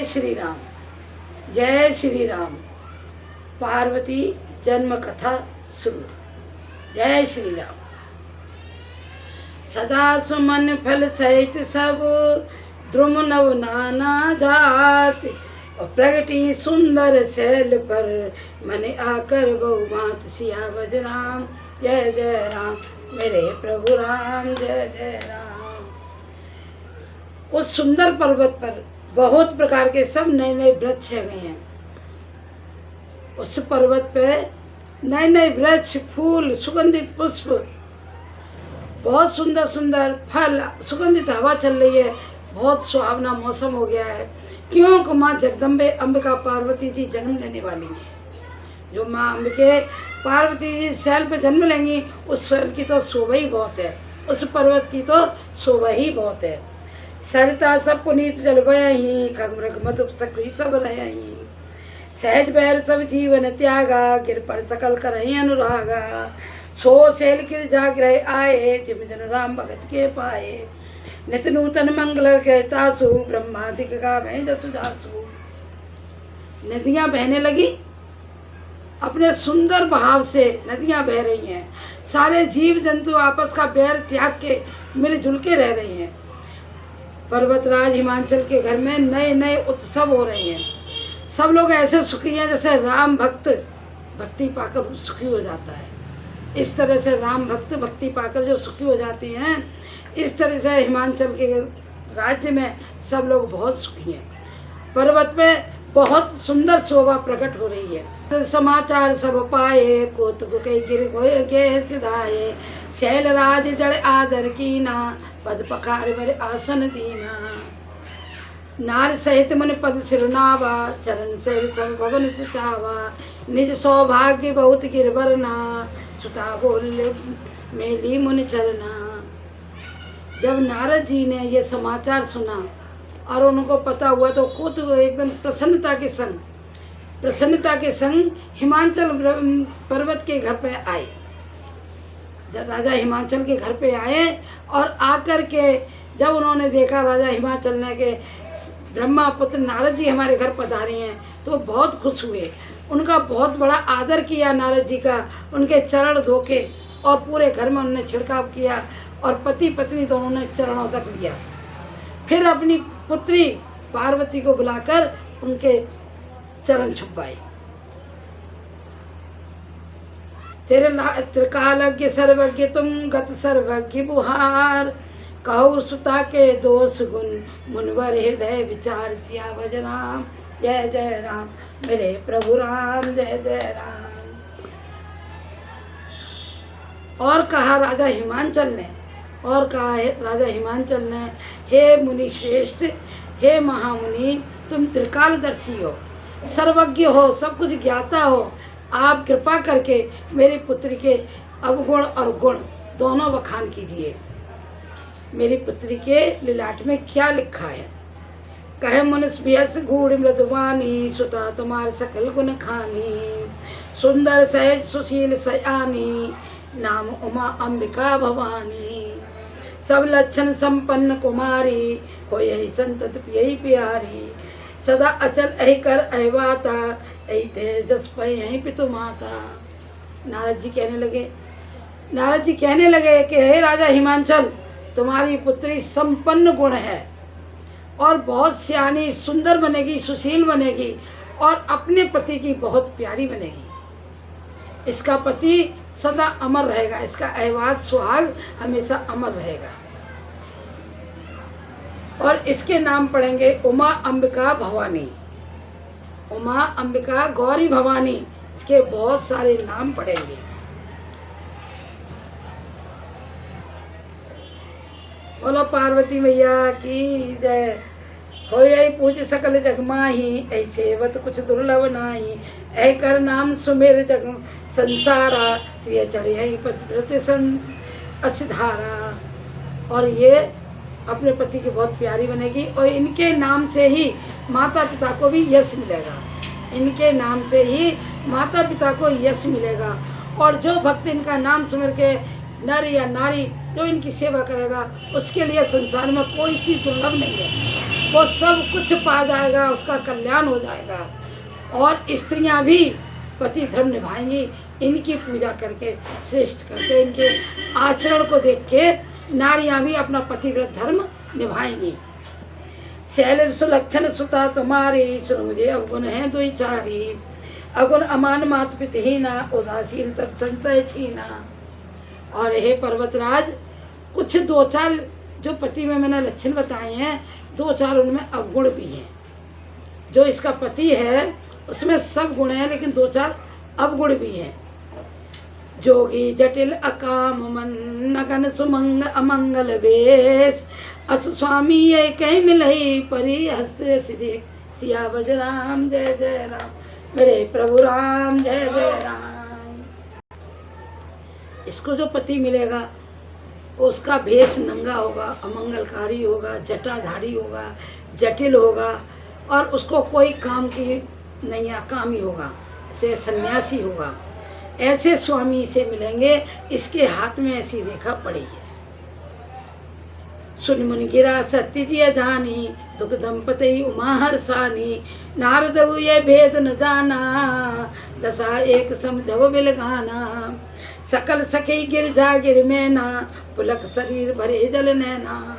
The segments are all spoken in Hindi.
श्री राम, जय श्री राम। पार्वती जन्म कथा शुरू। जय श्री राम। सदा सुमन फल सहित सब द्रुम नव नाना जात, प्रगटी सुंदर शैल पर मन आकर बहुमात। सिया बज राम, जय जय राम, मेरे प्रभु राम, जय जय राम। उस सुंदर पर्वत पर बहुत प्रकार के सब नए नए वृक्ष गए हैं। उस पर्वत पे नए नए वृक्ष, फूल, सुगंधित पुष्प, बहुत सुंदर सुंदर फल, सुगंधित हवा चल रही है। बहुत सुहावना मौसम हो गया है। क्योंकि माँ जगदम्बे अंबिका पार्वती जी जन्म लेने वाली हैं। जो माँ अंबिके पार्वती जी शैल पे जन्म लेंगी, उस शैल की तो शोभा ही बहुत है, उस पर्वत की तो शोभा ही बहुत है। सरिता सब पुनीत जल बही, खगमृग मधु सखी सब रही। सहज बैर सब जीवन त्यागा, गिर पर सकल करहि अनुरागा। सो शैल गिर जागृह आए, जिम जन राम भगत के पाए। नित नूतन मंगल कहतासु, ब्रह्मादिक गावें जसु जासु। नदियां बहने लगी, अपने सुंदर बहाव से नदियां बह रही हैं। सारे जीव जंतु आपस का बैर त्याग के मिलजुल के रह रहे हैं। पर्वतराज हिमाचल के घर में नए नए उत्सव हो रहे हैं। सब लोग ऐसे सुखी हैं जैसे राम भक्त भक्ति पाकर सुखी हो जाता है। इस तरह से राम भक्त भक्ति पाकर जो सुखी हो जाते हैं, इस तरह से हिमाचल के राज्य में सब लोग बहुत सुखी हैं। पर्वत में बहुत सुंदर शोभा प्रकट हो रही है। समाचार सब पाए, कौतुक के गिर गे सिधाए। शैलराज जड़ आदर कीना, पद पखार बर आसन दीना। नार सहित मन पद सिरनावा, चरण शैल सब भवन सिचावा। निज सौभाग्य बहुत गिरवरना, सुता बोल मेली मुनि चरना। जब नारद जी ने ये समाचार सुना और उनको पता हुआ तो खुद एकदम प्रसन्नता के संग हिमाचल पर्वत के घर पे आए। जब राजा हिमाचल के घर पे आए और आकर के जब उन्होंने देखा राजा हिमाचल ने के ब्रह्मा पुत्र नारद जी हमारे घर पधारे हैं, तो बहुत खुश हुए। उनका बहुत बड़ा आदर किया नारद जी का, उनके चरण धोके और पूरे घर में उन्होंने छिड़काव किया और पति पत्नी दोनों ने चरणों तक लिया। फिर अपनी पुत्री पार्वती को बुलाकर उनके चरण छुपाए। तेरे त्रिकालज्ञ सर्वज्ञ तुम गत सर्वज्ञ बुहार। कहो सुता के दोष गुण, मुनवर हृदय विचार। सिया भज राम, जय जय राम, मेरे प्रभु राम, जय जय राम। और कहा राजा हिमाचल ने, हे मुनि श्रेष्ठ, हे महामुनि, तुम त्रिकालदर्शी हो, सर्वज्ञ हो, सब कुछ ज्ञाता हो। आप कृपा करके मेरी पुत्री के अवगुण और गुण दोनों बखान कीजिए। मेरी पुत्री के लिलाट में क्या लिखा है? कहे मनुष्य गूढ़ मृदुवानी, सुता तुम्हारे सकल गुण खानी। सुंदर सहज सुशील सयानी, नाम उमा अंबिका भवानी। सब लक्षण संपन्न कुमारी, हो यही संतत यही प्यारी। सदा अचल अहि कर अहिवाता, अहि तेजस पै यही पितु माता। नारद जी कहने लगे कि हे राजा हिमाचल, तुम्हारी पुत्री संपन्न गुण है और बहुत सियानी, सुंदर बनेगी, सुशील बनेगी और अपने पति की बहुत प्यारी बनेगी। इसका पति सदा अमर रहेगा, इसका ऐवात सुहाग हमेशा अमर रहेगा। और इसके नाम पड़ेंगे उमा अंबिका भवानी। उमा अंबिका गौरी भवानी, इसके बहुत सारे नाम पड़ेंगे। बोलो पार्वती मैया की जय। हो यही पूज सकल जग माही, ऐसे वत कुछ दुर्लभ नाही। ऐ कर नाम सुमेर जग संसारा, त्रिय चढ़े है पति असिधारा। और ये अपने पति की बहुत प्यारी बनेगी और इनके नाम से ही माता पिता को भी यश मिलेगा। इनके नाम से ही माता पिता को यश मिलेगा। और जो भक्त इनका नाम सुमिर के नर या नारी जो इनकी सेवा करेगा उसके लिए संसार में कोई चीज़ दुर्लभ नहीं है, वो सब कुछ पा जाएगा, उसका कल्याण हो जाएगा। और स्त्रियां भी पति धर्म निभाएंगी, इनकी पूजा करके, श्रेष्ठ करके, इनके आचरण को देख के नारियां भी अपना पतिव्रत धर्म निभाएंगी। शैल सुलक्षण सुता तुम्हारी, सुन मुझे अवगुण है दुई चारी, अगुण अमान मात पितहीना, उदासीन सब संशय छीना। और हे पर्वतराज, कुछ 2-4 जो पति में मैंने लक्षण बताए हैं, 2-4 उनमें अवगुण भी हैं। जो इसका पति है उसमें सब गुण हैं, लेकिन 2-4 अवगुण भी हैं। जोगी जटिल अकाम मन, नगन सुमंग अमंगल वेश, असु स्वामी ये कहीं मिलई परी हस्त सिद्धि, सिया बज राम जय जय राम, मेरे प्रभु राम जय जय राम। इसको जो पति मिलेगा उसका भेष नंगा होगा, अमंगलकारी होगा, जटाधारी होगा, जटिल होगा, और उसको कोई काम की नहीं, अकामी होगा, से सन्यासी होगा। ऐसे स्वामी से मिलेंगे, इसके हाथ में ऐसी रेखा पड़ी है। सुन मुनि गिरा सत्य जी जानी, दुख दंपति उमा हर्षानी, नारद ये भेद न जाना, दशा एक समझो बिलगाना, सकल सखी गिरजा गिर मैना, पुलक शरीर भरे जल नैना,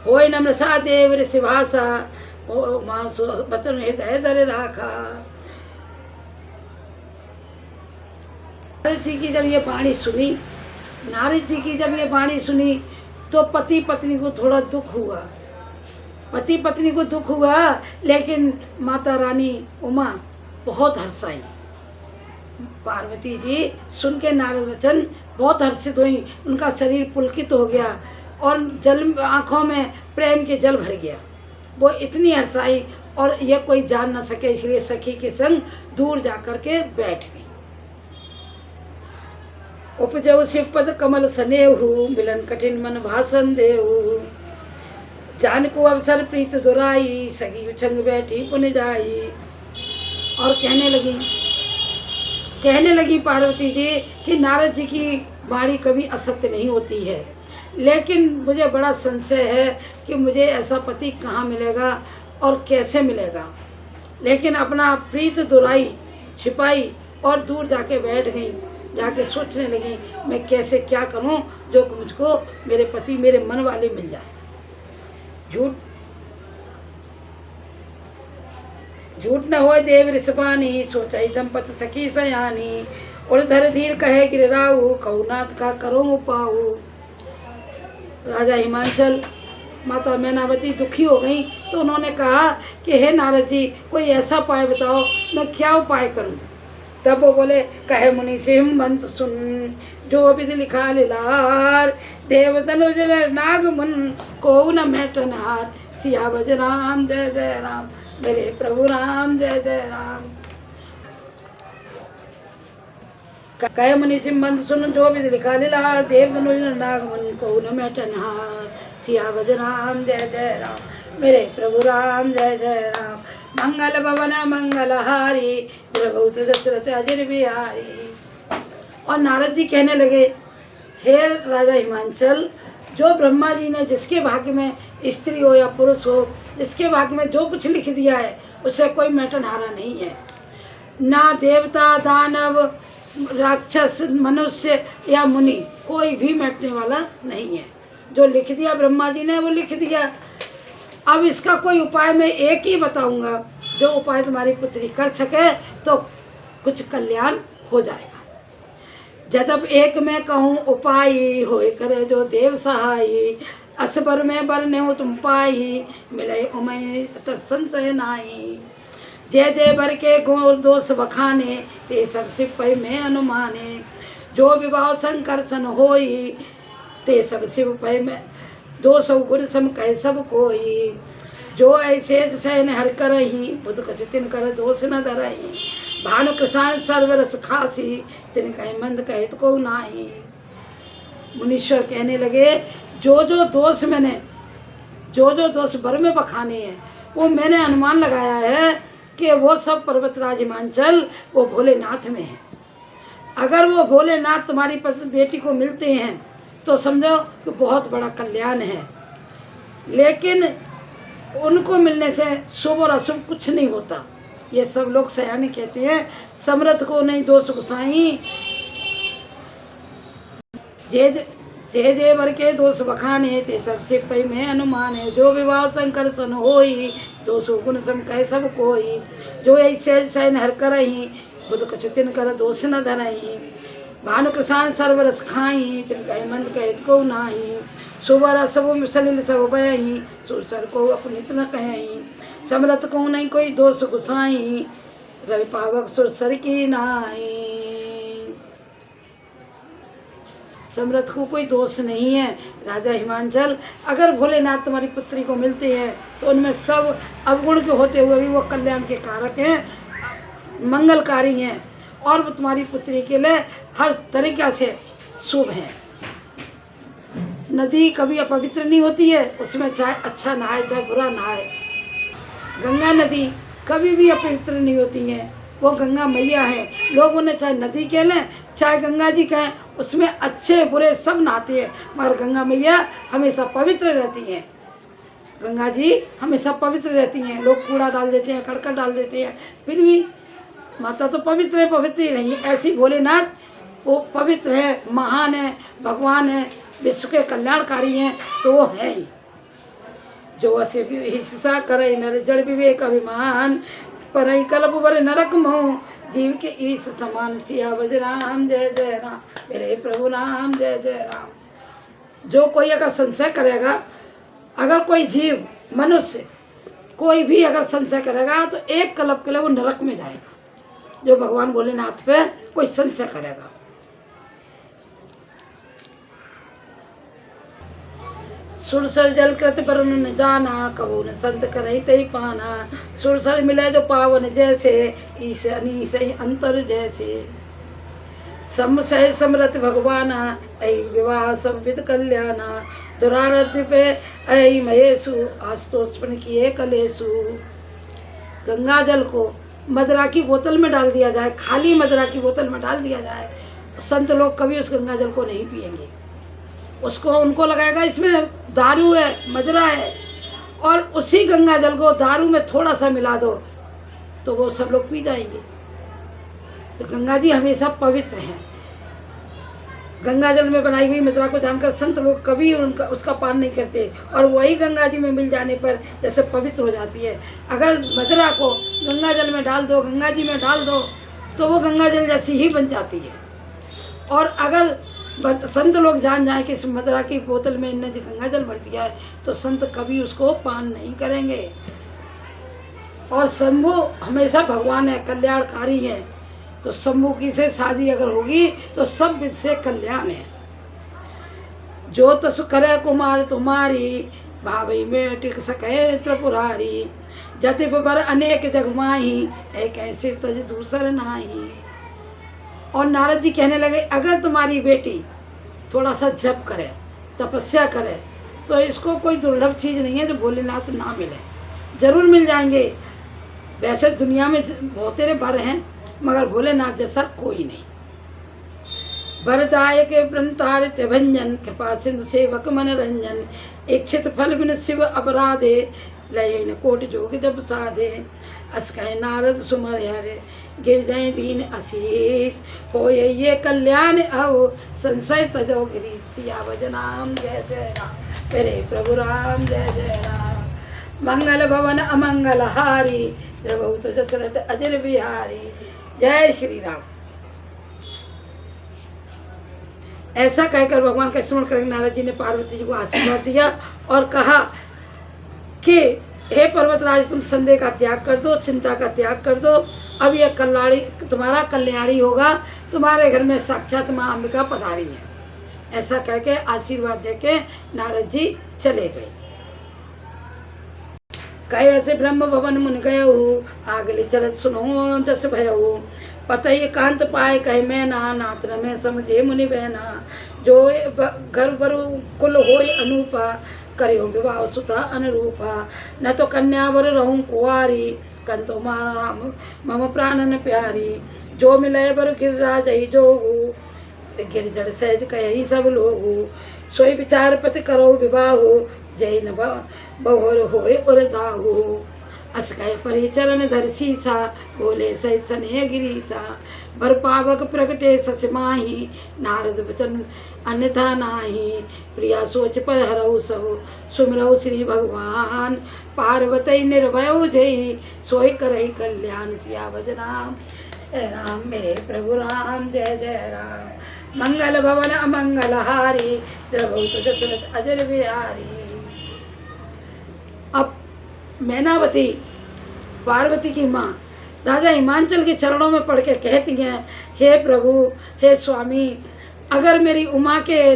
होय नम्रसा देव ऋषि भाषा, ओ माँ बचन हृदय दर राखा। नारद जी की जब ये वाणी सुनी, नारद जी की जब ये वाणी सुनी तो पति पत्नी को थोड़ा दुख हुआ, पति पत्नी को दुख हुआ, लेकिन माता रानी उमा बहुत हर्षाई। पार्वती जी सुन के नारद वचन बहुत हर्षित हुई, उनका शरीर पुलकित हो गया और जल आँखों में प्रेम के जल भर गया। वो इतनी हर्षाई और ये कोई जान न सके, इसलिए सखी के संग दूर जा कर के बैठ गई। उपजऊ शिव पद कमल सनेहु, मिलन कठिन मन भाषण देहु, जान को अवसर प्रीत दुराई, सगी उछंग बैठी पुन जाई। और कहने लगी पार्वती जी कि नारद जी की वाणी कभी असत्य नहीं होती है, लेकिन मुझे बड़ा संशय है कि मुझे ऐसा पति कहाँ मिलेगा और कैसे मिलेगा। लेकिन अपना प्रीत दुराई छिपाई और दूर जाके बैठ गई, जाके सोचने लगी मैं कैसे क्या करूं जो मुझको मेरे पति मेरे मन वाले मिल जाए। झूठ न हो देव ऋषभानी, सोचाई दंपत सखी सयानी, और धर धीर कहे गिरराऊ, कहुनाथ का करो उपाऊ। राजा हिमांचल माता मैनावती दुखी हो गई, तो उन्होंने कहा कि हे नारद जी, कोई ऐसा उपाय बताओ, मैं क्या उपाय करूं। तब वो बोले, कहे मुनि सिंहबंत सुन, जो विधि लिखा लीलार, देव तनुज नाग मुन, को न मैटनहार, सिया बज राम जय जय राम, मेरे प्रभु राम जय जय राम। कहे मुनि सिंहबंत सुन, जो विधि लिखा लीलार, देव तनुज नाग मुन, को न मैटनहार, सिया बज राम जय जय राम, मेरे प्रभु राम जय जय राम। मंगल भवन मंगलहारी, प्रभुत दशरथ अजर बिहारी। और नारद जी कहने लगे, हे राजा हिमांचल, जो ब्रह्मा जी ने जिसके भाग्य में स्त्री हो या पुरुष हो, जिसके भाग्य में जो कुछ लिख दिया है उसे कोई मैटनहारा नहीं है। ना देवता दानव राक्षस मनुष्य या मुनि कोई भी मैटने वाला नहीं है। जो लिख दिया ब्रह्मा जी ने वो लिख दिया। अब इसका कोई उपाय मैं एक ही बताऊंगा, जो उपाय तुम्हारी पुत्री कर सके तो कुछ कल्याण हो जाएगा। जब एक मैं कहूँ उपाय होए करे जो देव सहाय, असबर में बरने हो तुम पाई, मिले उमय संशय नाई। जय जय बर के गो दोष बखाने, ते सब सिपहि में अनुमाने, जो विवाह संकर्षण होई, ते सब शिव पै में 200 गुण सम कह सब कोई। जो ऐसे सहन हर करही, बुध कछु तिन कर दोष न धरही, भानु कृष्ण सर्वरस खासी, तिन कहे मंद कहित को नाही। मुनीश्वर कहने लगे, जो जो दोष बर में बखाने हैं वो मैंने अनुमान लगाया है कि वो सब पर्वतराज हिमांचल वो भोलेनाथ में है। अगर वो भोलेनाथ तुम्हारी बेटी को मिलते हैं तो समझो कि बहुत बड़ा कल्याण है। लेकिन उनको मिलने से शुभ और अशुभ कुछ नहीं होता। ये सब लोग सयाने कहते हैं, समर्थ को नहीं दोष गुसाई, जे जे वर के दोष बखाने, ते सबसे पै में अनुमान है। जो विवाह शंकर सन होई, दोष गुण सम कह सब कोई। जो ऐसे सैन हर करही, बुध कछु तिन कर दोष न धरही। भानु कृषाण सर्वरस खाई, तिन कह मंद कहत को नाही। सुवर सब सलिल सब बयही, सुरसर को अपनित न कही। समरथ को नहीं कोई दोष गुसाई, रवि पावक सुरसर की नाई। समरथ को कोई दोष नहीं है। राजा हिमांचल, अगर भोलेनाथ तुम्हारी पुत्री को मिलते हैं तो उनमें सब अवगुण के होते हुए भी वो कल्याण के कारक हैं, मंगलकारी हैं, और वो तुम्हारी पुत्री के लिए हर तरीक़ा से शुभ हैं। नदी कभी अपवित्र नहीं होती है, उसमें चाहे अच्छा नहाए चाहे बुरा नहाए। गंगा नदी कभी भी अपवित्र नहीं होती हैं, वो गंगा मैया है। लोग उन्हें चाहे नदी कह लें चाहे गंगा जी कहें, उसमें अच्छे बुरे सब नहाते हैं, मगर गंगा मैया हमेशा पवित्र रहती हैं। गंगा जी हमेशा पवित्र रहती हैं। लोग कूड़ा डाल देते हैं, कड़कड़ डाल देते हैं, फिर भी माता तो पवित्र है, पवित्र ही रहेंगी। ऐसी भोलेनाथ वो पवित्र है, महान है, भगवान है, विश्व के कल्याणकारी हैं, तो वो है ही। जो असे हिस्सा करे नर जड़ विवेक अभिमान, पर कल्प वर नरक मोह, जीव के ईश समान। सियावज राम जय जय राम, मेरे प्रभु राम जय जय राम। जो कोई अगर संशय करेगा, अगर कोई जीव मनुष्य कोई भी अगर संशय करेगा तो एक कल्प के लिए वो नरक में जाएगा। जो भगवान भोलेनाथ पे कोई संशय करेगा। सुरसर जल कृत पर न जाना, कबू न संत करही तही पाना। सुरसर मिले जो पावन जैसे, ईश अनीश अंतर जैसे। समसह समरथ भगवाना, ऐ विवाह संविद कल्याणा। दुरारध्य पे ऐ महेशु, आस्तोषण किए कलेशु। गंगा जल को मदरा की बोतल में डाल दिया जाए, खाली मदरा की बोतल में डाल दिया जाए, संत लोग कभी उस गंगा जल को नहीं पिएंगे। उसको उनको लगाएगा इसमें दारू है, मदरा है, और उसी गंगा जल को दारू में थोड़ा सा मिला दो तो वो सब लोग पी जाएंगे। तो गंगा जी हमेशा पवित्र हैं। गंगा जल में बनाई हुई मदरा को जानकर संत लोग कभी उसका पान नहीं करते, और वही गंगा जी में मिल जाने पर जैसे पवित्र हो जाती है। अगर मदरा को गंगा जल में डाल दो, गंगा जी में डाल दो, तो वो गंगा जल जैसी ही बन जाती है। और अगर संत लोग जान जाए कि इस मदरा की बोतल में इनने गंगा जल भर दिया है, तो संत कभी उसको पान नहीं करेंगे। और शंभु हमेशा भगवान है, कल्याणकारी है, तो शंभु की से शादी अगर होगी तो सब विध से कल्याण है। जो तस करे कुमार तुम्हारी, भावई में टिक सके त्रिपुरारी। जति बर अनेक जगमाही, एक ऐसे तज दूसर नाही। और नारद जी कहने लगे, अगर तुम्हारी बेटी थोड़ा सा जप करे, तपस्या करे, तो इसको कोई दुर्लभ चीज़ नहीं है जो भोलेनाथ ना मिले। जरूर मिल जाएंगे। वैसे दुनिया में बहुत तेरे भर हैं, मगर भोलेनाथ जैसा कोई नहीं। वरदायक वृंतारित भंजन, कृपा सिंधु सेवक मन रंजन। इच्छित फल बिन शिव अपराधे, लय कोट जोग जब साधे। अस कहे नारद सुमर हरे, गिर जाए दीन आशीष। हो ये कल्याण आओ, संशय तजो गिरी। सियावज नाम जय जय राम, मेरे प्रभु राम जय जय राम। मंगल भवन अमंगल हारी, द्रवहुत दशरथ अजर बिहारी। जय श्री राम। ऐसा कहकर भगवान का स्मरण करके नारद जी ने पार्वती जी को आशीर्वाद दिया और कहा कि हे पर्वतराज, तुम संदेह का त्याग कर दो, चिंता का त्याग कर दो। अब यह कल्याणी तुम्हारा कल्याणी होगा, तुम्हारे घर में साक्षात माँ अंबिका पधारी है। ऐसा कहके आशीर्वाद देके नारद जी चले गए। कहे ऐसे ब्रह्म भवन मुन गयऊ, आगले चलत सुनो जस भयऊ। पतई एकांत पाए कहे मैना, नात्र में समझे मुनि बहना। जो घर बरु कुल होय अनूपा, करियो विवाह सुता अनुरूपा। न तो कन्या वर रहूं कुंवारी, कंतो मम प्राणन प्यारी। जो मिले बर गिरिराज जोगु, गिरजड़ सहज कही सब लोग, सोई विचार पति करो विवाह, जय न बहुर होए उर दाहु। अस कहे परि चरण धर सीसा, बोले सहित सने गिरीसा, बर पावक प्रगटे सच माही, नारद वचन अन्यथा नाही। प्रिया सोच पर हरऊ सब, सुमरऊ श्री भगवान, पार्वती निर्भय जय, सोई करई कल्याण। सियावर राम राम मेरे प्रभु राम, जय जय राम। मंगल भवन अमंगल हारी, द्रवहुत दशरथ अजर बिहारी। अब मैनावती पार्वती की माँ राजा हिमांचल के चरणों में पढ़ के कहती हैं, हे प्रभु हे स्वामी, अगर मेरी उमा के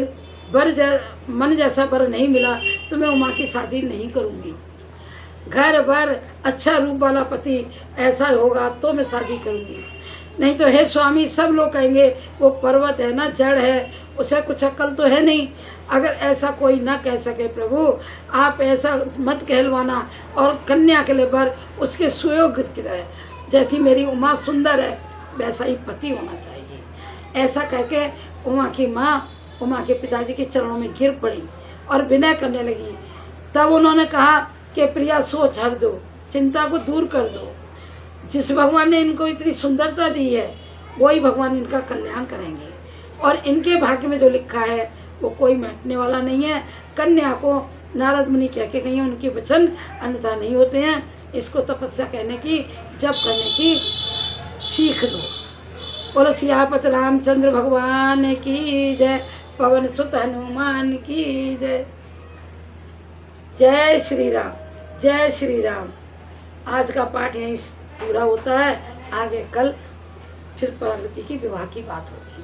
मन जैसा वर नहीं मिला तो मैं उमा की शादी नहीं करूँगी। घर भर अच्छा रूप वाला पति ऐसा होगा तो मैं शादी करूँगी, नहीं तो हे स्वामी सब लोग कहेंगे वो पर्वत है ना, जड़ है, उसे कुछ अक्ल तो है नहीं। अगर ऐसा कोई ना कह सके प्रभु, आप ऐसा मत कहलवाना, और कन्या के लिए वर उसके सुयोग्य की तरह, जैसी मेरी उमा सुंदर है वैसा ही पति होना चाहिए। ऐसा कह के उमा की माँ उमा के पिताजी के चरणों में गिर पड़ी और विनय करने लगी। तब उन्होंने कहा कि प्रिया सोच हर दो, चिंता को दूर कर दो, जिस भगवान ने इनको इतनी सुंदरता दी है वही भगवान इनका कल्याण करेंगे, और इनके भाग्य में जो लिखा है वो कोई मिटने वाला नहीं है। कन्या को नारद मुनि कह के कहीं उनके वचन अन्यथा नहीं होते हैं, इसको तपस्या कहने की जप करने की सीख दो। बोलो सियापत रामचंद्र भगवान की जय, पवन सुत हनुमान की जय। जय श्री राम, जय श्री राम। आज का पाठ यहीं पूरा होता है, आगे कल फिर पार्वती की विवाह की बात होगी।